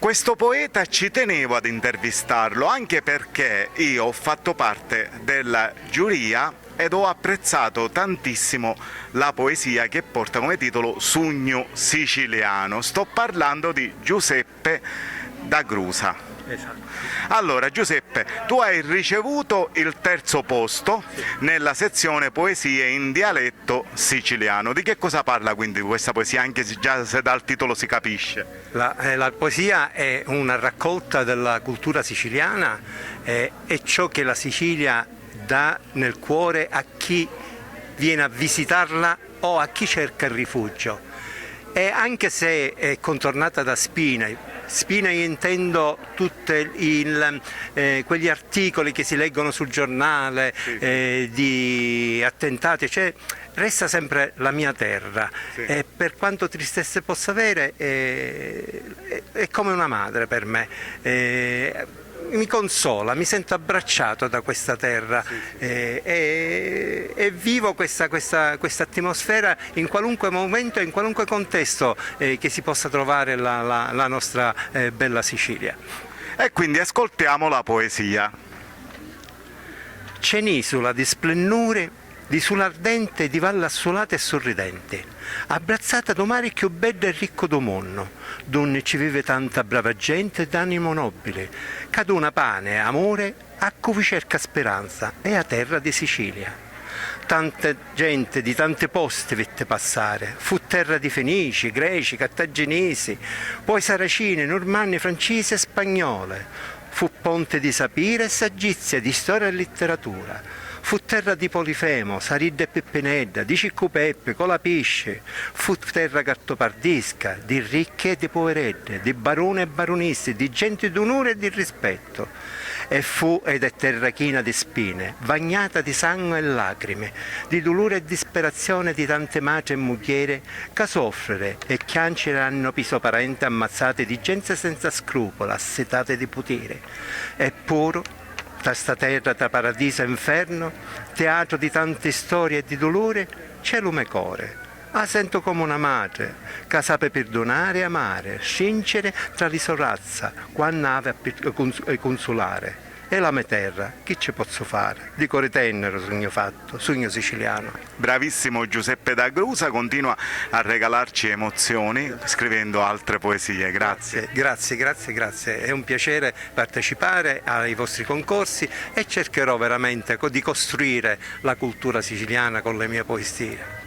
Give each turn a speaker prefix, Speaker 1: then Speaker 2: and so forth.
Speaker 1: Questo poeta ci tenevo ad intervistarlo anche perché io ho fatto parte della giuria ed ho apprezzato tantissimo la poesia che porta come titolo Sugno siciliano. Sto parlando di Giuseppe D'Agrusa.
Speaker 2: Esatto.
Speaker 1: Allora Giuseppe, tu hai ricevuto il terzo posto nella sezione poesie in dialetto siciliano. Di che cosa parla quindi questa poesia, anche se già se dal titolo si capisce?
Speaker 2: La poesia è una raccolta della cultura siciliana, è ciò che la Sicilia dà nel cuore a chi viene a visitarla o a chi cerca il rifugio. E anche se è contornata da spine io intendo tutti quegli articoli che si leggono sul giornale, di attentati, cioè resta sempre la mia terra, e per quanto tristezze possa avere è come una madre per me. Mi consola, mi sento abbracciato da questa terra e vivo questa atmosfera in qualunque momento e in qualunque contesto che si possa trovare la nostra bella Sicilia.
Speaker 1: E quindi ascoltiamo la poesia.
Speaker 2: C'è un'isola di splendore, di sole ardente, di valle assolate e sorridente, abbrazzata da mare più bello e ricco do mondo, donde ci vive tanta brava gente d'animo nobile, caduna pane e amore a cui cerca speranza e a terra di Sicilia. Tanta gente di tanti posti vette passare, fu terra di Fenici, Greci, Cartaginesi, poi Saracini, Normanni, Francesi e Spagnole, fu ponte di sapire e saggizia, di storia e letteratura. Fu terra di Polifemo, Saridda e Peppinedda, di Ciccu Peppe, Colapisce, fu terra cartopardisca, di ricche e di poveredde, di baroni e baronisti, di gente d'onore e di rispetto. E fu ed è terra china di spine, bagnata di sangue e lacrime, di dolore e disperazione di tante madri e mugliere che soffrire e chiancere hanno piso parente ammazzate di gente senza scrupolo, assetate di potere. Eppure, da sta terra tra paradiso e inferno, teatro di tante storie e di dolore, c'è lume core. La sento come una madre, che sape perdonare e amare, scincere tra risorazza, quando ave a consolare. E la mia terra, che ci posso fare? Di cuore tenero sogno fatto, sogno siciliano.
Speaker 1: Bravissimo Giuseppe D'Agrusa, continua a regalarci emozioni scrivendo altre poesie. Grazie.
Speaker 2: Grazie. È un piacere partecipare ai vostri concorsi e cercherò veramente di costruire la cultura siciliana con le mie poesie.